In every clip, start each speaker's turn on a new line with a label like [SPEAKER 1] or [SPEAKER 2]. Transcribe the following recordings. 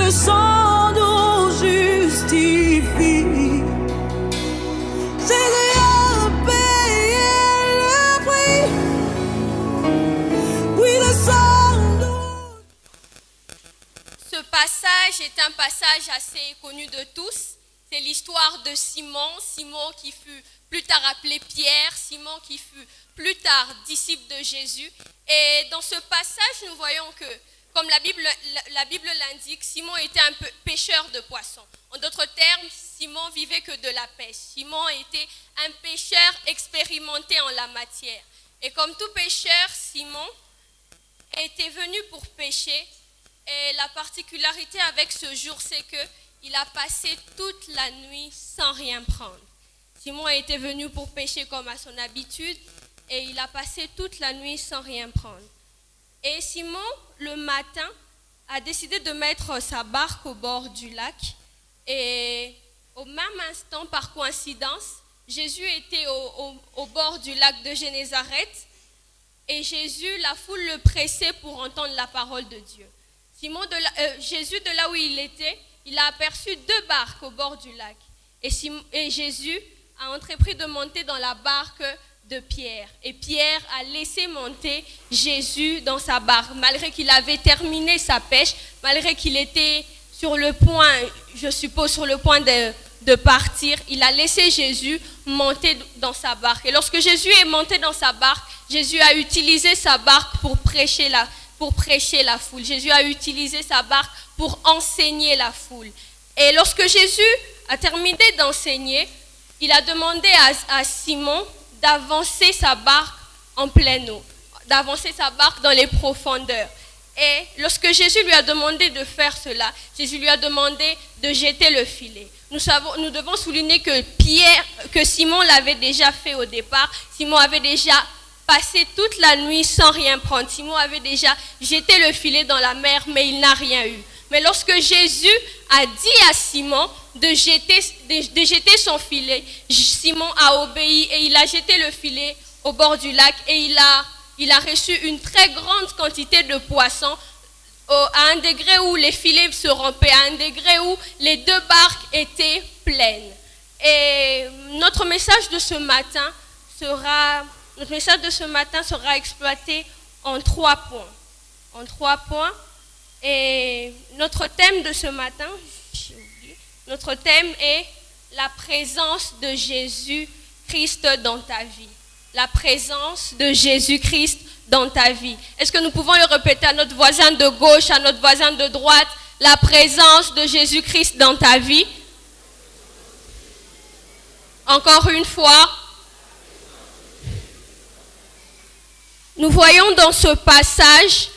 [SPEAKER 1] le sang nous justifie. Jésus a payé le prix. Oui, le sang nous...
[SPEAKER 2] Ce passage est un passage assez connu de tous. C'est l'histoire de Simon, Simon qui fut plus tard appelé Pierre, Simon qui fut plus tard disciple de Jésus. Et dans ce passage, nous voyons que, comme la Bible l'indique, Simon était un pêcheur de poissons. En d'autres termes, Simon vivait que de la pêche. Simon était un pêcheur expérimenté en la matière. Et comme tout pêcheur, Simon était venu pour pêcher. Et la particularité avec ce jour, c'est qu'il a passé toute la nuit sans rien prendre. Simon était venu pour pêcher comme à son habitude et il a passé toute la nuit sans rien prendre. Et Simon, le matin, a décidé de mettre sa barque au bord du lac. Et au même instant, par coïncidence, Jésus était au bord du lac de Génézareth. Et Jésus, la foule le pressait pour entendre la parole de Dieu. Jésus, de là où il était, il a aperçu 2 barques au bord du lac. Et Jésus a entrepris de monter dans la barque de Pierre. Et Pierre a laissé monter Jésus dans sa barque, malgré qu'il avait terminé sa pêche, malgré qu'il était sur le point, je suppose, sur le point de partir. Il a laissé Jésus monter dans sa barque. Et lorsque Jésus est monté dans sa barque, Jésus a utilisé sa barque pour prêcher la foule. Jésus a utilisé sa barque pour enseigner la foule. Et lorsque Jésus a terminé d'enseigner, il a demandé à Simon d'avancer sa barque en pleine eau, d'avancer sa barque dans les profondeurs. Et lorsque Jésus lui a demandé de faire cela, Jésus lui a demandé de jeter le filet. Nous devons souligner que Simon l'avait déjà fait au départ. Simon avait déjà passé toute la nuit sans rien prendre. Simon avait déjà jeté le filet dans la mer, mais il n'a rien eu. Mais lorsque Jésus a dit à Simon de jeter son filet, Simon a obéi et il a jeté le filet au bord du lac et il a reçu une très grande quantité de poissons à un degré où les filets se rompaient, à un degré où les 2 barques étaient pleines. Et notre message de ce matin sera exploité en 3 points. Et notre thème de ce matin, notre thème est la présence de Jésus-Christ dans ta vie. La présence de Jésus-Christ dans ta vie. Est-ce que nous pouvons le répéter à notre voisin de gauche, à notre voisin de droite? La présence de Jésus-Christ dans ta vie. Encore une fois. Nous voyons dans ce passage,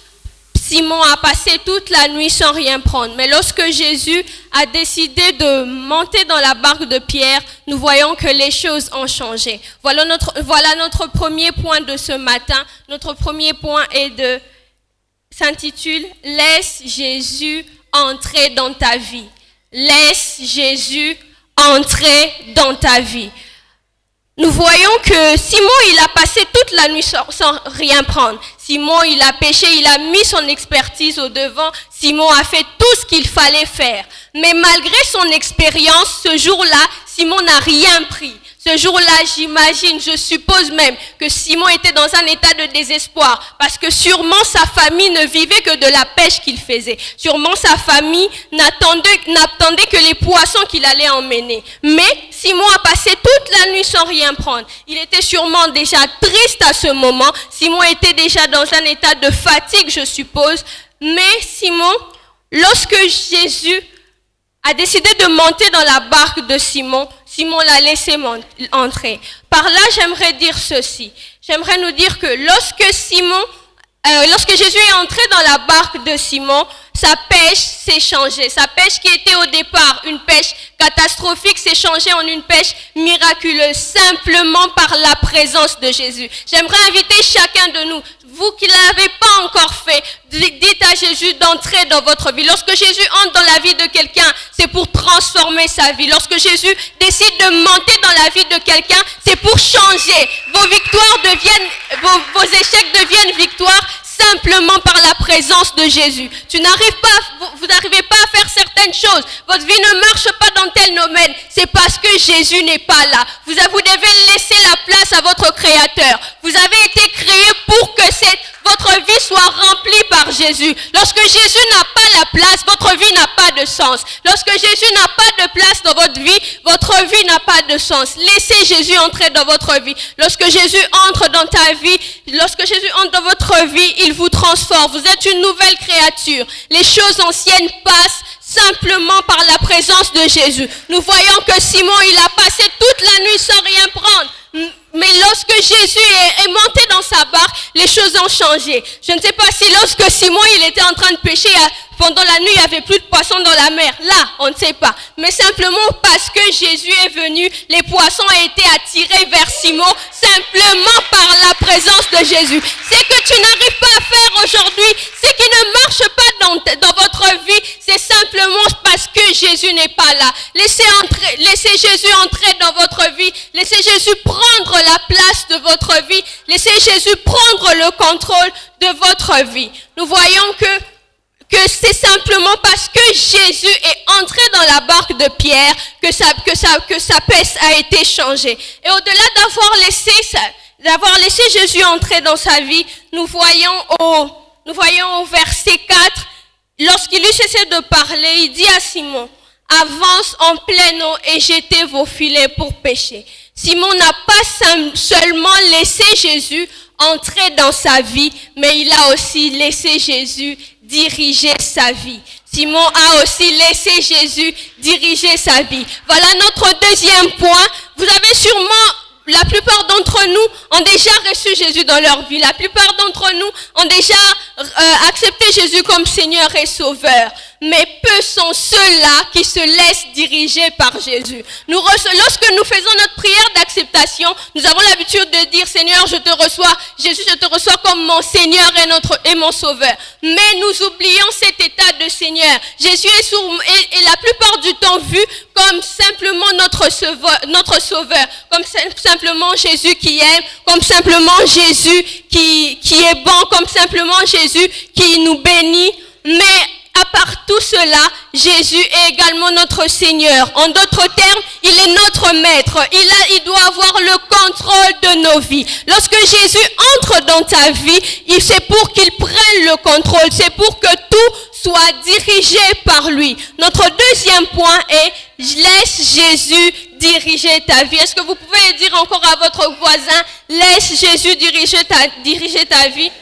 [SPEAKER 2] Simon a passé toute la nuit sans rien prendre. Mais lorsque Jésus a décidé de monter dans la barque de Pierre, nous voyons que les choses ont changé. Voilà notre premier point de ce matin. Notre premier point s'intitule « Laisse Jésus entrer dans ta vie ». Laisse Jésus entrer dans ta vie. Nous voyons que Simon, il a passé toute la nuit sans rien prendre. Simon, il a pêché, il a mis son expertise au devant. Simon a fait tout ce qu'il fallait faire. Mais malgré son expérience, ce jour-là, Simon n'a rien pris. Ce jour-là, j'imagine, je suppose même que Simon était dans un état de désespoir parce que sûrement sa famille ne vivait que de la pêche qu'il faisait. Sûrement sa famille n'attendait que les poissons qu'il allait emmener. Mais Simon a passé toute la nuit sans rien prendre. Il était sûrement déjà triste à ce moment. Simon était déjà dans un état de fatigue, je suppose. Mais Simon, lorsque Jésus a décidé de monter dans la barque de Simon, Simon l'a laissé entrer. Par là, j'aimerais dire ceci. J'aimerais nous dire que lorsque Jésus est entré dans la barque de Simon, sa pêche s'est changée. Sa pêche qui était au départ une pêche catastrophique s'est changée en une pêche miraculeuse, simplement par la présence de Jésus. J'aimerais inviter chacun de nous, vous qui ne l'avez pas encore fait, dites à Jésus d'entrer dans votre vie. Lorsque Jésus entre dans la vie de quelqu'un, c'est pour transformer sa vie. Lorsque Jésus décide de monter dans la vie de quelqu'un, c'est pour changer. Vos échecs deviennent victoires simplement par la présence de Jésus. Vous n'arrivez pas à faire chose, votre vie ne marche pas dans tel domaine, c'est parce que Jésus n'est pas là. Vous devez laisser la place à votre Créateur. Vous avez été créé pour que votre vie soit remplie par Jésus. Lorsque Jésus n'a pas la place, votre vie n'a pas de sens. Lorsque Jésus n'a pas de place dans votre vie n'a pas de sens. Laissez Jésus entrer dans votre vie. Lorsque Jésus entre dans ta vie, lorsque Jésus entre dans votre vie, il vous transforme. Vous êtes une nouvelle créature. Les choses anciennes passent simplement par la présence de Jésus. Nous voyons que Simon, il a passé toute la nuit sans rien prendre. Mais lorsque Jésus est monté dans sa barque, les choses ont changé. Je ne sais pas si lorsque Simon il était en train de pêcher, pendant la nuit, il n'y avait plus de poissons dans la mer. Là, on ne sait pas. Mais simplement parce que Jésus est venu, les poissons ont été attirés vers Simon, simplement par la présence de Jésus. Ce que tu n'arrives pas à faire aujourd'hui, ce qui ne marche pas dans votre vie, c'est simplement parce que Jésus n'est pas là. Laissez Jésus entrer dans votre vie. Laissez Jésus prendre la place de votre vie. Laissez Jésus prendre le contrôle de votre vie. Nous voyons que c'est simplement parce que Jésus est entré dans la barque de Pierre que sa paix a été changée. Et au-delà d'avoir laissé Jésus entrer dans sa vie, nous voyons au verset 4, lorsqu'il eut cessé de parler, il dit à Simon, avance en pleine eau et jetez vos filets pour pêcher. Simon n'a pas seulement laissé Jésus entrer dans sa vie, mais il a aussi laissé Jésus diriger sa vie. Simon a aussi laissé Jésus diriger sa vie. Voilà notre deuxième point. Vous avez sûrement, la plupart d'entre nous ont déjà reçu Jésus dans leur vie. La plupart d'entre nous ont déjà accepté Jésus comme Seigneur et Sauveur. Mais peu sont ceux-là qui se laissent diriger par Jésus. Lorsque nous faisons notre prière d'acceptation, nous avons l'habitude de dire, Seigneur, je te reçois, Jésus, je te reçois comme mon Seigneur et mon Sauveur. Mais nous oublions cet état de Seigneur. Jésus est la plupart du temps vu comme simplement notre Sauveur, comme simplement Jésus qui aime, comme simplement Jésus qui est bon, comme simplement Jésus qui nous bénit. Mais à part tout cela, Jésus est également notre Seigneur. En d'autres termes, il est notre maître. Il doit avoir le contrôle de nos vies. Lorsque Jésus entre dans ta vie, c'est pour qu'il prenne le contrôle. C'est pour que tout soit dirigé par lui. Notre deuxième point est, laisse Jésus diriger ta vie. Est-ce que vous pouvez dire encore à votre voisin, laisse Jésus diriger ta vie?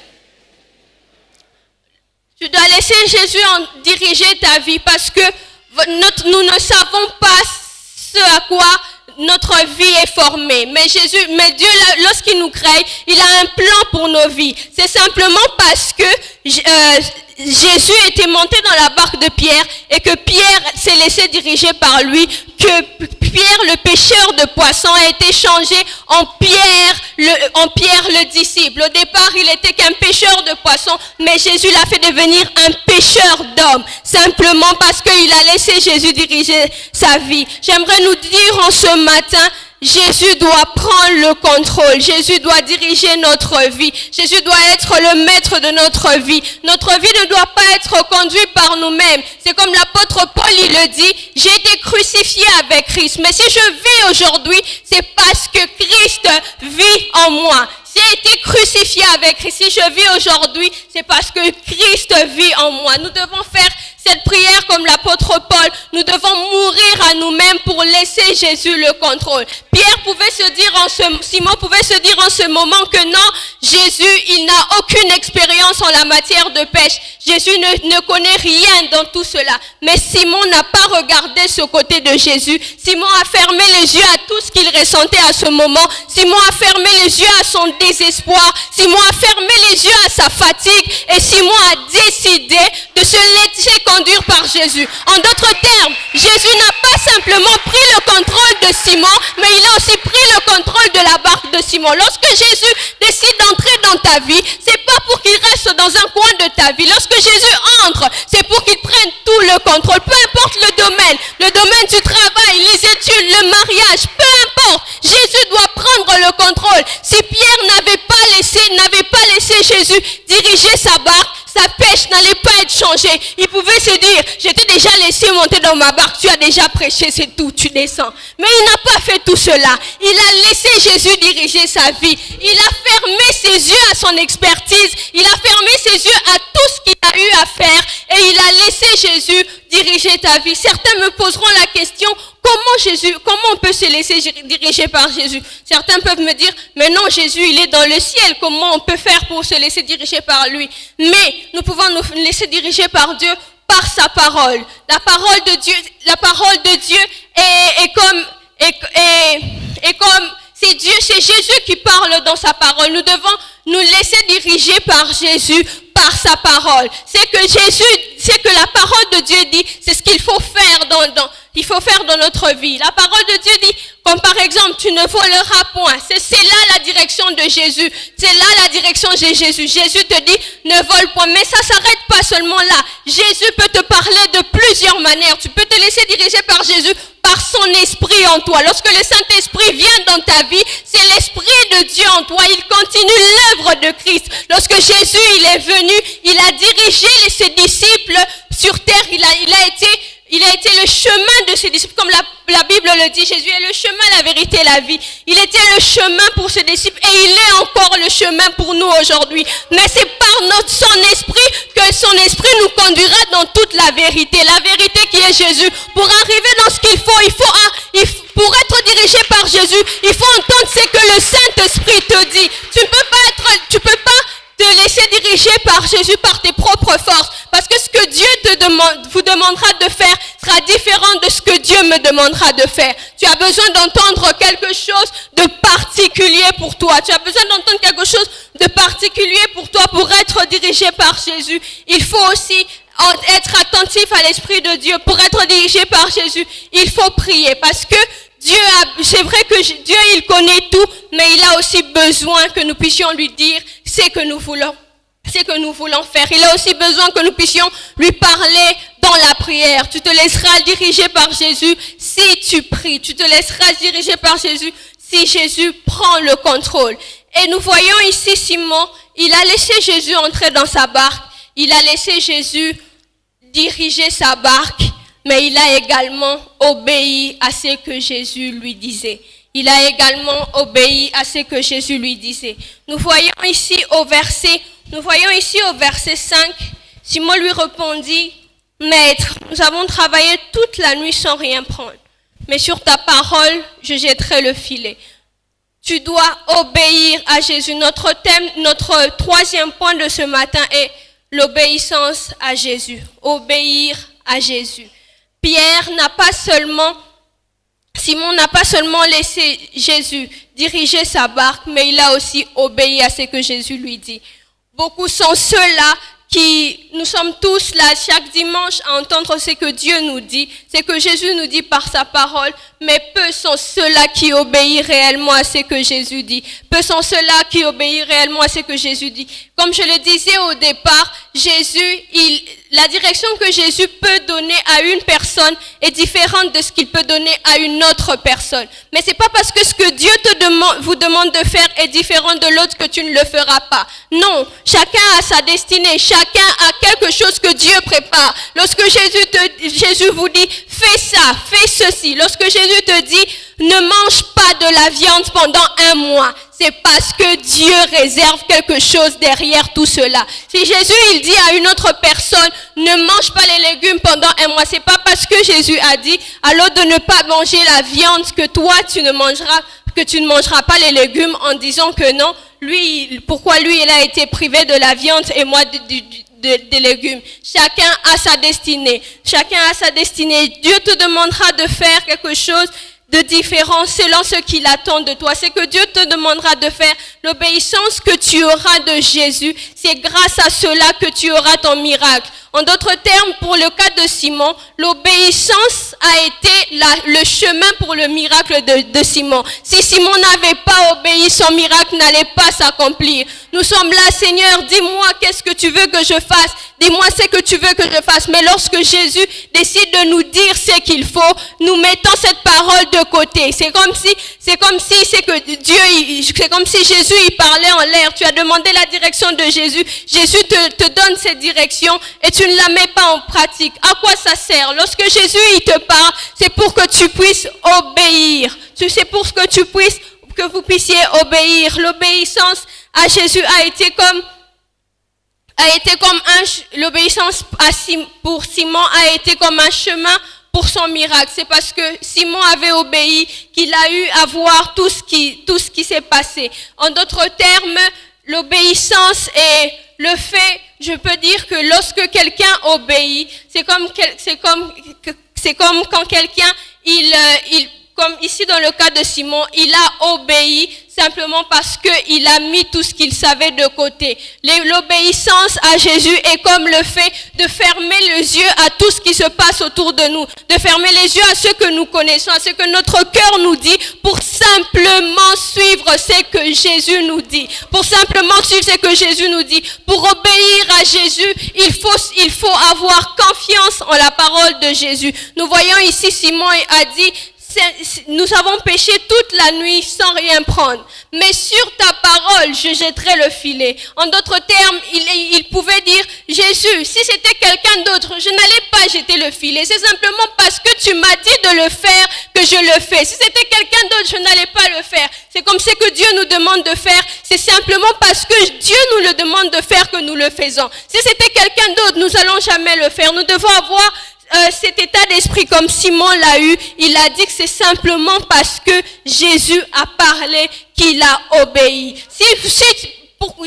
[SPEAKER 2] Tu dois laisser Jésus diriger ta vie parce que nous ne savons pas ce à quoi notre vie est formée. Mais Dieu, lorsqu'il nous crée, il a un plan pour nos vies. C'est simplement parce que Jésus était monté dans la barque de Pierre et que Pierre s'est laissé diriger par lui, que Pierre, le pêcheur de poissons, a été changé en Pierre le disciple. Au départ, il était qu'un pêcheur de poissons, mais Jésus l'a fait devenir un pêcheur d'hommes, simplement parce qu'il a laissé Jésus diriger sa vie. J'aimerais nous dire en ce matin, Jésus doit prendre le contrôle. Jésus doit diriger notre vie. Jésus doit être le maître de notre vie. Notre vie ne doit pas être conduite par nous-mêmes. C'est comme l'apôtre Paul, il le dit, j'ai été crucifié avec Christ. Mais si je vis aujourd'hui, c'est parce que Christ vit en moi. Si j'ai été crucifié avec Christ, si je vis aujourd'hui, c'est parce que Christ vit en moi. Nous devons faire cette prière comme l'apôtre Paul. Nous devons mourir à nous-mêmes pour laisser Jésus le contrôle. Simon pouvait se dire en ce moment que non, Jésus, il n'a aucune expérience en la matière de pêche. Jésus ne connaît rien dans tout cela. Mais Simon n'a pas regardé ce côté de Jésus. Simon a fermé les yeux à tout ce qu'il ressentait à ce moment. Simon a fermé les yeux à son désespoir. Simon a fermé les yeux à sa fatigue. Et Simon a décidé de se laisser conduire par Jésus. En d'autres termes, Jésus n'a pas simplement pris le contrôle de Simon, mais il a aussi pris le contrôle de la barque de Simon. Lorsque Jésus décide d'entrer dans ta vie, c'est pas pour qu'il reste dans un coin de ta vie. Lorsque Jésus entre, c'est pour qu'il prenne tout le contrôle. Peu importe le domaine du travail, les études, le mariage, peu importe. Jésus doit prendre le contrôle. Si Pierre n'avait pas laissé Jésus diriger sa barque, sa pêche n'allait pas être changée. Il pouvait se dire, j'étais déjà laissé sais monter dans ma barque, tu as déjà prêché, c'est tout, tu descends. Mais il n'a pas fait tout cela. Il a laissé Jésus diriger sa vie. Il a fermé ses yeux à son expertise. Il a fermé ses yeux à tout ce qu'il a eu à faire. Et il a laissé Jésus diriger ta vie. Certains me poseront la question, comment on peut se laisser diriger par Jésus? Certains peuvent me dire, mais non, Jésus, il est dans le ciel. Comment on peut faire pour se laisser diriger par lui? Mais nous pouvons nous laisser diriger par Dieu, par sa parole. La parole de Dieu est comme c'est Dieu, c'est Jésus qui parle dans sa parole. Nous devons nous laisser diriger par Jésus, par sa parole. C'est que la parole de Dieu dit, c'est ce qu'il faut faire dans notre vie. La parole de Dieu dit, comme par exemple, tu ne voleras point. C'est là la direction de Jésus. C'est là la direction de Jésus. Jésus te dit, ne vole point. Mais ça s'arrête pas seulement là. Jésus peut te parler de plusieurs manières. Tu peux te laisser diriger par Jésus, par son esprit en toi. Lorsque le Saint-Esprit vient dans ta vie, c'est l'Esprit de Dieu en toi. Il continue l'œuvre de Christ. Lorsque Jésus, il est venu, il a dirigé ses disciples sur terre. Il a été le chemin de ses disciples, comme la Bible le dit. Jésus est le chemin, la vérité et la vie. Il était le chemin pour ses disciples et il est encore le chemin pour nous aujourd'hui. Mais c'est par son esprit que son esprit nous conduira dans toute la vérité. La vérité qui est Jésus. Pour arriver dans ce qu'il faut, pour être dirigé par Jésus, il faut entendre ce que le Saint-Esprit te dit. Tu peux pas te laisser diriger par Jésus par tes propres forces. Parce que ce que Dieu vous demandera de faire sera différent de ce que Dieu me demandera de faire. Tu as besoin d'entendre quelque chose de particulier pour toi. Tu as besoin d'entendre quelque chose de particulier pour toi pour être dirigé par Jésus. Il faut aussi être attentif à l'Esprit de Dieu. Pour être dirigé par Jésus, il faut prier. Parce que c'est vrai que Dieu, il connaît tout, mais il a aussi besoin que nous puissions lui dire ce que nous voulons faire. Il a aussi besoin que nous puissions lui parler dans la prière. Tu te laisseras diriger par Jésus si tu pries. Tu te laisseras diriger par Jésus si Jésus prend le contrôle. Et nous voyons ici Simon, il a laissé Jésus entrer dans sa barque. Il a laissé Jésus diriger sa barque. Mais il a également obéi à ce que Jésus lui disait. Il a également obéi à ce que Jésus lui disait. Nous voyons ici au verset 5, Simon lui répondit, « Maître, nous avons travaillé toute la nuit sans rien prendre. Mais sur ta parole, je jetterai le filet. » Tu dois obéir à Jésus. Notre troisième point de ce matin est l'obéissance à Jésus. Obéir à Jésus. Simon n'a pas seulement laissé Jésus diriger sa barque, mais il a aussi obéi à ce que Jésus lui dit. Beaucoup sont ceux-là nous sommes tous là chaque dimanche à entendre ce que Dieu nous dit, ce que Jésus nous dit par sa parole, mais peu sont ceux-là qui obéissent réellement à ce que Jésus dit. Peu sont ceux-là qui obéissent réellement à ce que Jésus dit. Comme je le disais au départ, la direction que Jésus peut donner à une personne est différente de ce qu'il peut donner à une autre personne. Mais c'est pas parce que ce que Dieu vous demande de faire est différent de l'autre que tu ne le feras pas. Non, chacun a sa destinée, chacun a quelque chose que Dieu prépare. Lorsque Jésus vous dit, fais ça, fais ceci. Lorsque Jésus te dit, ne mange pas de la viande pendant 1 mois. C'est parce que Dieu réserve quelque chose derrière tout cela. Si Jésus, il dit à une autre personne, ne mange pas les légumes pendant 1 mois, c'est pas parce que Jésus a dit à l'autre de ne pas manger la viande que toi, tu ne mangeras pas les légumes en disant que non. Pourquoi lui, il a été privé de la viande et moi des légumes. Chacun a sa destinée. Chacun a sa destinée. Dieu te demandera de faire quelque chose de différent selon ce qu'il attend de toi. C'est que Dieu te demandera de faire. L'obéissance que tu auras de Jésus, c'est grâce à cela que tu auras ton miracle. En d'autres termes, pour le cas de Simon, l'obéissance a été le chemin pour le miracle de Simon. Si Simon n'avait pas obéi, son miracle n'allait pas s'accomplir. Nous sommes là, Seigneur, dis-moi qu'est-ce que tu veux que je fasse. Dis-moi ce que tu veux que je fasse. Mais lorsque Jésus décide de nous dire ce qu'il faut, nous mettons cette parole de côté. C'est comme si Jésus, il parlait en l'air. Tu as demandé la direction de Jésus. Jésus te donne cette direction et tu ne la mets pas en pratique. À quoi ça sert? Lorsque Jésus, il te parle, c'est pour que tu puisses obéir. C'est pour que vous puissiez obéir. L'obéissance à Jésus l'obéissance pour Simon a été comme un chemin pour son miracle. C'est parce que Simon avait obéi qu'il a eu à voir tout ce qui s'est passé. En d'autres termes, l'obéissance est le fait, je peux dire que lorsque quelqu'un obéit, c'est comme quand quelqu'un, comme ici dans le cas de Simon, il a obéi simplement parce qu'il a mis tout ce qu'il savait de côté. L'obéissance à Jésus est comme le fait de fermer les yeux à tout ce qui se passe autour de nous, de fermer les yeux à ce que nous connaissons, à ce que notre cœur nous dit, pour simplement suivre ce que Jésus nous dit. Pour simplement suivre ce que Jésus nous dit. Pour obéir à Jésus, il faut avoir confiance en la parole de Jésus. Nous voyons ici, Simon a dit, nous avons péché toute la nuit sans rien prendre. Mais sur ta parole, je jetterai le filet. En d'autres termes, il pouvait dire, Jésus, si c'était quelqu'un d'autre, je n'allais pas jeter le filet. C'est simplement parce que tu m'as dit de le faire que je le fais. Si c'était quelqu'un d'autre, je n'allais pas le faire. C'est comme ce que Dieu nous demande de faire. C'est simplement parce que Dieu nous le demande de faire que nous le faisons. Si c'était quelqu'un d'autre, nous n'allons jamais le faire. Nous devons avoir cet état d'esprit comme Simon l'a eu. Il a dit que c'est simplement parce que Jésus a parlé qu'il a obéi.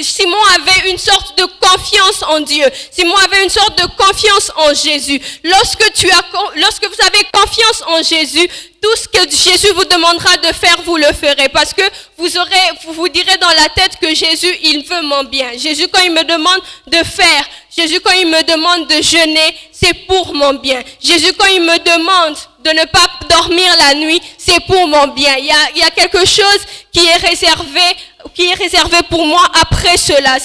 [SPEAKER 2] Simon avait une sorte de confiance en Dieu. Simon avait une sorte de confiance en Jésus. Lorsque vous avez confiance en Jésus, tout ce que Jésus vous demandera de faire, vous le ferez. Parce que vous vous direz dans la tête que Jésus, il veut mon bien. Jésus, quand il me demande de faire, Jésus, quand il me demande de jeûner, c'est pour mon bien. Jésus, quand il me demande de ne pas dormir la nuit, c'est pour mon bien. Il y a quelque chose qui est réservé pour moi après cela.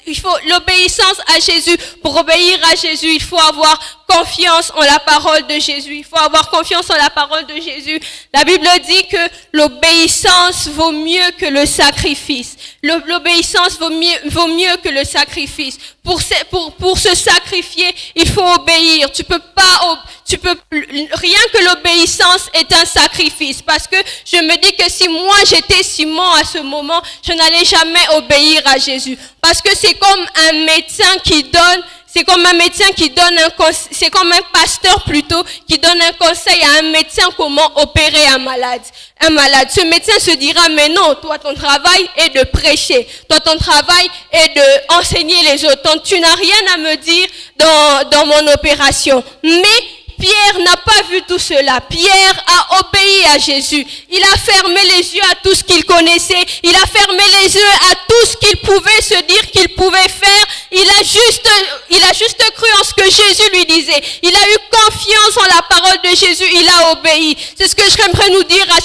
[SPEAKER 2] Il faut l'obéissance à Jésus. Pour obéir à Jésus, il faut avoir confiance en la parole de Jésus. Il faut avoir confiance en la parole de Jésus. La Bible dit que l'obéissance vaut mieux que le sacrifice. L'obéissance vaut mieux que le sacrifice. Pour se sacrifier, il faut obéir. Rien que l'obéissance est un sacrifice. Parce que je me dis que si moi j'étais Simon à ce moment, je n'allais jamais obéir à Jésus. Parce que c'est comme un médecin qui donne c'est comme un pasteur plutôt qui donne un conseil à un médecin comment opérer un malade. Ce médecin se dira, mais non, toi ton travail est de prêcher. Toi ton travail est de enseigner les autres. Tu n'as rien à me dire dans mon opération. Mais Pierre n'a pas vu tout cela. Pierre a obéi à Jésus. Il a fermé les yeux à tout ce qu'il connaissait. Il a fermé les yeux à tout ce qu'il pouvait se dire qu'il pouvait faire. Il a juste cru en ce que Jésus lui disait. Il a eu confiance en la parole de Jésus. Il a obéi. C'est ce que j'aimerais nous dire à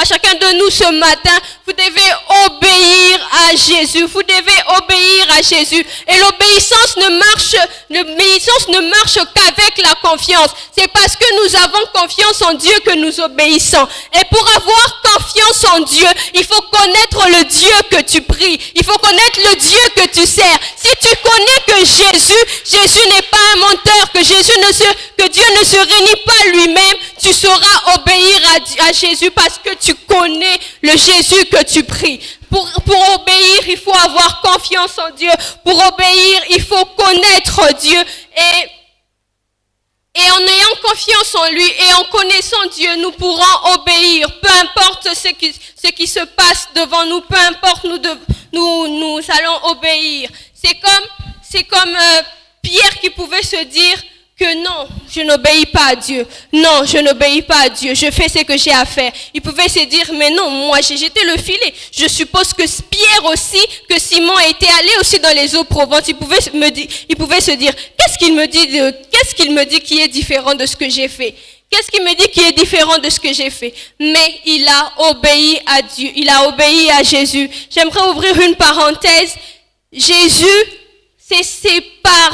[SPEAKER 2] chacun de nous ce matin. Vous devez obéir à Jésus. Vous devez obéir à Jésus. Et l'obéissance ne marche qu'avec la confiance. C'est parce que nous avons confiance en Dieu que nous obéissons. Et pour avoir confiance en Dieu, il faut connaître le Dieu que tu pries. Il faut connaître le Dieu que tu sers. Si tu connais que Jésus n'est pas un menteur, que Dieu ne se réunit pas lui-même, tu sauras obéir à Jésus parce que tu connais le Jésus que tu pries. Pour obéir, il faut avoir confiance en Dieu. Pour obéir, il faut connaître Dieu. Et en ayant confiance en lui et en connaissant Dieu, nous pourrons obéir. Peu importe ce qui se passe devant nous, peu importe, nous allons obéir. C'est comme Pierre qui pouvait se dire que non, je n'obéis pas à Dieu. Non, je n'obéis pas à Dieu. Je fais ce que j'ai à faire. Il pouvait se dire, mais non, moi j'ai jeté le filet. Je suppose que Pierre aussi, que Simon était allé aussi dans les eaux provantes. Il pouvait se dire, qu'est-ce qu'il me dit qui est différent de ce que j'ai fait? Qu'est-ce qu'il me dit qui est différent de ce que j'ai fait? Mais il a obéi à Dieu. Il a obéi à Jésus. J'aimerais ouvrir une parenthèse. Jésus, c'est par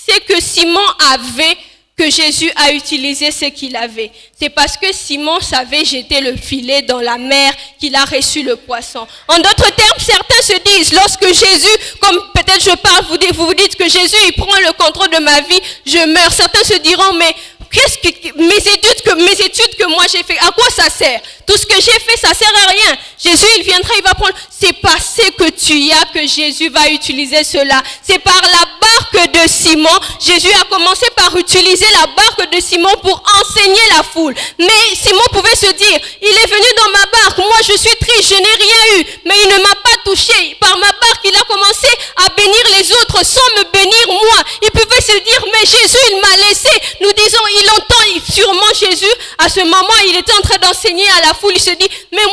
[SPEAKER 2] ce que Simon avait que Jésus a utilisé ce qu'il avait. C'est parce que Simon savait jeter le filet dans la mer qu'il a reçu le poisson. En d'autres termes, certains se disent, lorsque Jésus, comme peut-être je parle, vous vous dites que Jésus, il prend le contrôle de ma vie, je meurs. Certains se diront, mais mes études que moi j'ai fait, à quoi ça sert? Tout ce que j'ai fait, ça sert à rien. Jésus, il viendra, il va prendre. C'est parce que tu as que Jésus va utiliser cela. C'est par la barque de Simon. Jésus a commencé par utiliser la barque de Simon pour enseigner la foule. Mais Simon pouvait se dire, il est venu dans ma barque, moi je suis triste, je n'ai rien eu, mais il ne m'a pas touché. Par ma barque, il a commencé à bénir les autres sans me bénir moi. Il pouvait se dire, mais Jésus, il m'a laissé. Nous disons, il entend sûrement Jésus. À ce moment, il était en train d'enseigner à la foule. Il se dit, mais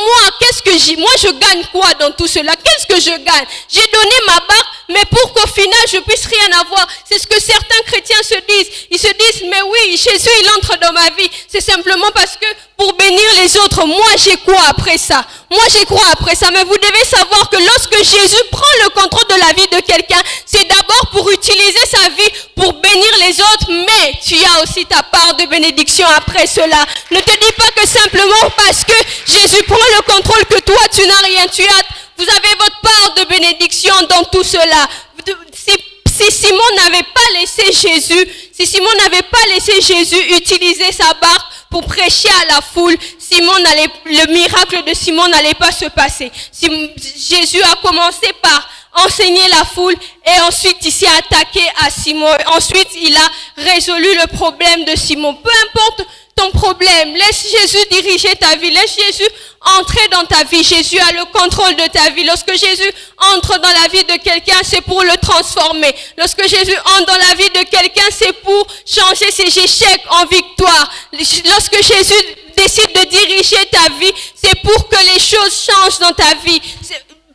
[SPEAKER 2] moi je gagne quoi dans tout cela? Qu'est-ce que je gagne? J'ai donné ma barque, mais pour qu'au final je puisse rien avoir. C'est ce que certains chrétiens se disent. Ils se disent, mais oui, Jésus il entre dans ma vie. C'est simplement parce que pour bénir les autres, moi j'ai quoi après ça? Moi j'ai quoi après ça? Mais vous devez savoir que lorsque Jésus prend le contrôle de la vie de quelqu'un, c'est d'abord pour utiliser sa vie pour bénir les autres, mais tu as aussi ta part de bénédiction après cela. Ne te dis pas que simplement parce que Jésus prend le contrôle que toi tu n'as rien. Vous avez votre part de bénédiction dans tout cela. Si Simon n'avait pas laissé Jésus utiliser sa barque pour prêcher à la foule, le miracle de Simon n'allait pas se passer. Jésus a commencé par enseigner la foule et ensuite il s'est attaqué à Simon. Ensuite, il a résolu le problème de Simon. Peu importe ton problème, laisse Jésus diriger ta vie, laisse Jésus entrer dans ta vie. Jésus a le contrôle de ta vie. Lorsque Jésus entre dans la vie de quelqu'un, c'est pour le transformer. Lorsque Jésus entre dans la vie de quelqu'un, c'est pour changer ses échecs en victoire. Lorsque Jésus décide de diriger ta vie, c'est pour que les choses changent dans ta vie.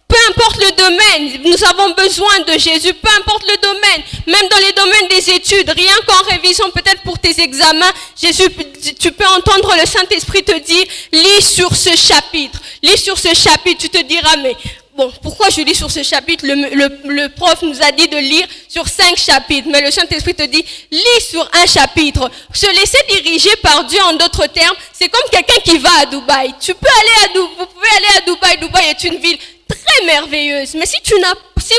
[SPEAKER 2] Peu importe le domaine, nous avons besoin de Jésus, peu importe le domaine, même dans les domaines des études, rien qu'en révision peut-être pour tes examens, Jésus, tu peux entendre le Saint-Esprit te dire, lis sur ce chapitre, tu te diras, mais bon, pourquoi je lis sur ce chapitre? Le prof nous a dit de lire sur 5 chapitres, mais le Saint-Esprit te dit, lis sur un chapitre. Se laisser diriger par Dieu, en d'autres termes, c'est comme quelqu'un qui va à Dubaï. Vous pouvez aller à Dubaï. Dubaï est une ville très merveilleuse, mais si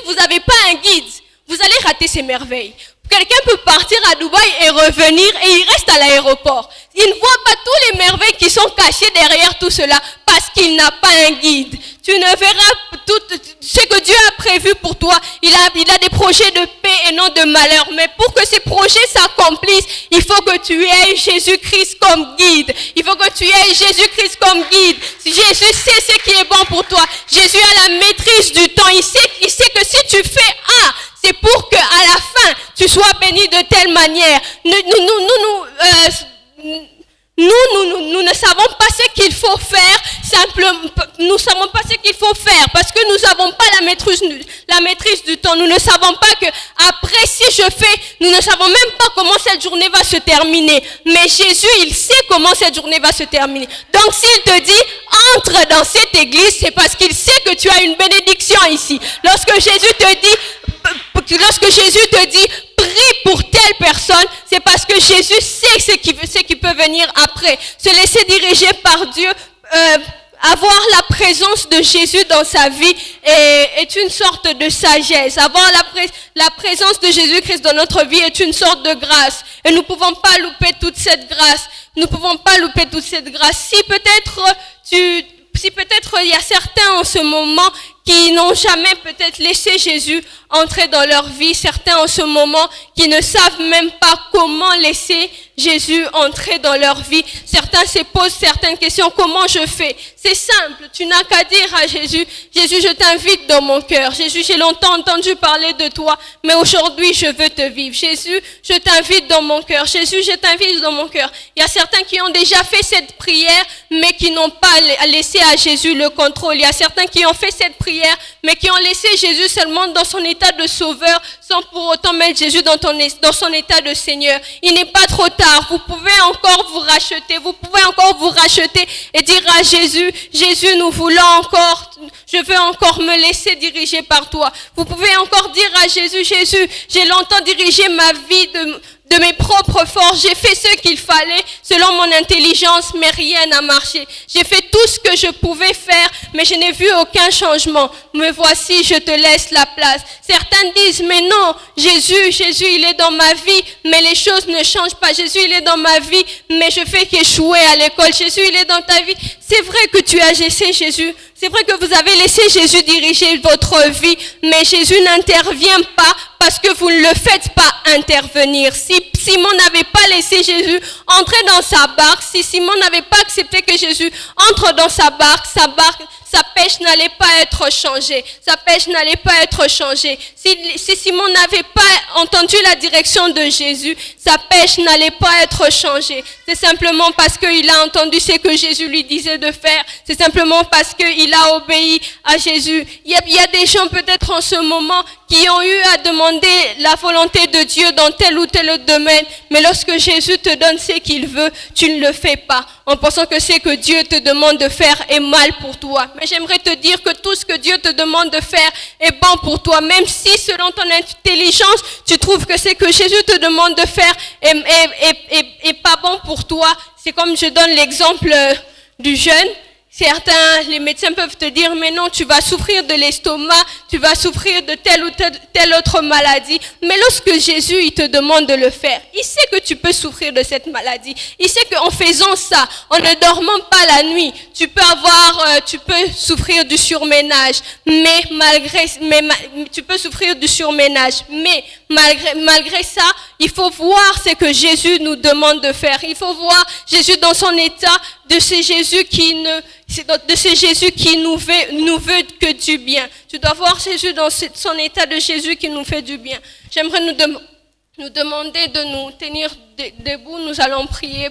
[SPEAKER 2] vous n'avez pas un guide, vous allez rater ces merveilles. Quelqu'un peut partir à Dubaï et revenir et il reste à l'aéroport. Il ne voit pas toutes les merveilles qui sont cachées derrière tout cela parce qu'il n'a pas un guide. Tu ne verras tout ce que Dieu a prévu pour toi. Il a des projets de paix et non de malheur. Mais pour que ces projets s'accomplissent, il faut que tu aies Jésus-Christ comme guide. Il faut que tu aies Jésus-Christ comme guide. Jésus sait ce qui est bon pour toi. Jésus a la maîtrise du temps. Il sait que si tu fais A, c'est pour qu'à la fin, tu sois béni de telle manière. Nous ne savons pas ce qu'il faut faire, simplement, nous ne savons pas ce qu'il faut faire parce que nous n'avons pas la maîtrise du temps. Nous ne savons pas que après si je fais, nous ne savons même pas comment cette journée va se terminer. Mais Jésus, il sait comment cette journée va se terminer. Donc s'il te dit, entre dans cette église, c'est parce qu'il sait que tu as une bénédiction ici. Lorsque Jésus te dit, prie pour telle personne, c'est parce que Jésus sait ce qui peut venir après. Se laisser diriger par Dieu, avoir la présence de Jésus dans sa vie est une sorte de sagesse. Avoir la présence de Jésus-Christ dans notre vie est une sorte de grâce. Et nous ne pouvons pas louper toute cette grâce. Si peut-être il y a certains en ce moment qui n'ont jamais peut-être laissé Jésus entrer dans leur vie, certains en ce moment qui ne savent même pas comment laisser Jésus entrer dans leur vie. Certains se posent certaines questions. Comment je fais? C'est simple. Tu n'as qu'à dire à Jésus, Jésus, je t'invite dans mon cœur. Jésus, j'ai longtemps entendu parler de toi, mais aujourd'hui, je veux te vivre. Jésus, je t'invite dans mon cœur. Jésus, je t'invite dans mon cœur. Il y a certains qui ont déjà fait cette prière, mais qui n'ont pas laissé à Jésus le contrôle. Il y a certains qui ont fait cette prière, mais qui ont laissé Jésus seulement dans son état de sauveur, sans pour autant mettre Jésus dans son état de Seigneur. Il n'est pas trop tard. Vous pouvez encore vous racheter. Vous pouvez encore vous racheter et dire à Jésus, Jésus, nous voulons encore, je veux encore me laisser diriger par toi. Vous pouvez encore dire à Jésus, Jésus, j'ai longtemps dirigé ma vie de mes propres forces. J'ai fait ce qu'il fallait selon mon intelligence, mais rien n'a marché. J'ai fait tout ce que je pouvais faire, mais je n'ai vu aucun changement. Me voici, je te laisse la place. Certains disent, mais non, Jésus, il est dans ma vie, mais les choses ne changent pas. Jésus, il est dans ma vie, mais je fais qu'échouer à l'école. Jésus, il est dans ta vie. C'est vrai que tu as laissé Jésus. C'est vrai que vous avez laissé Jésus diriger votre vie, mais Jésus n'intervient pas parce que vous ne le faites pas intervenir. Si Simon n'avait pas laissé Jésus entrer dans sa barque, si Simon n'avait pas accepté que Jésus entre dans sa barque, sa pêche n'allait pas être changée. Sa pêche n'allait pas être changée. Si Simon n'avait pas entendu la direction de Jésus, sa pêche n'allait pas être changée. C'est simplement parce qu'il a entendu ce que Jésus lui disait de faire. C'est simplement parce qu'il a obéi à Jésus. Il y a des gens peut-être en ce moment qui ont eu à demander la volonté de Dieu dans tel ou tel domaine. Mais lorsque Jésus te donne ce qu'il veut, tu ne le fais pas, en pensant que ce que Dieu te demande de faire est mal pour toi. Mais j'aimerais te dire que tout ce que Dieu te demande de faire est bon pour toi. Même si selon ton intelligence, tu trouves que ce que Jésus te demande de faire est pas bon pour toi. C'est comme je donne l'exemple du jeûne. Certains, les médecins peuvent te dire, mais non, tu vas souffrir de l'estomac, tu vas souffrir de telle ou telle autre maladie. Mais lorsque Jésus, il te demande de le faire, il sait que tu peux souffrir de cette maladie. Il sait qu'en faisant ça, en ne dormant pas la nuit, tu peux souffrir du surménage. Tu peux souffrir du surménage. Mais malgré ça, il faut voir ce que Jésus nous demande de faire. Il faut voir Jésus dans son état de ce Jésus qui nous veut que du bien. Tu dois voir Jésus dans son état de Jésus qui nous fait du bien. J'aimerais nous demander de nous tenir debout. Nous allons prier.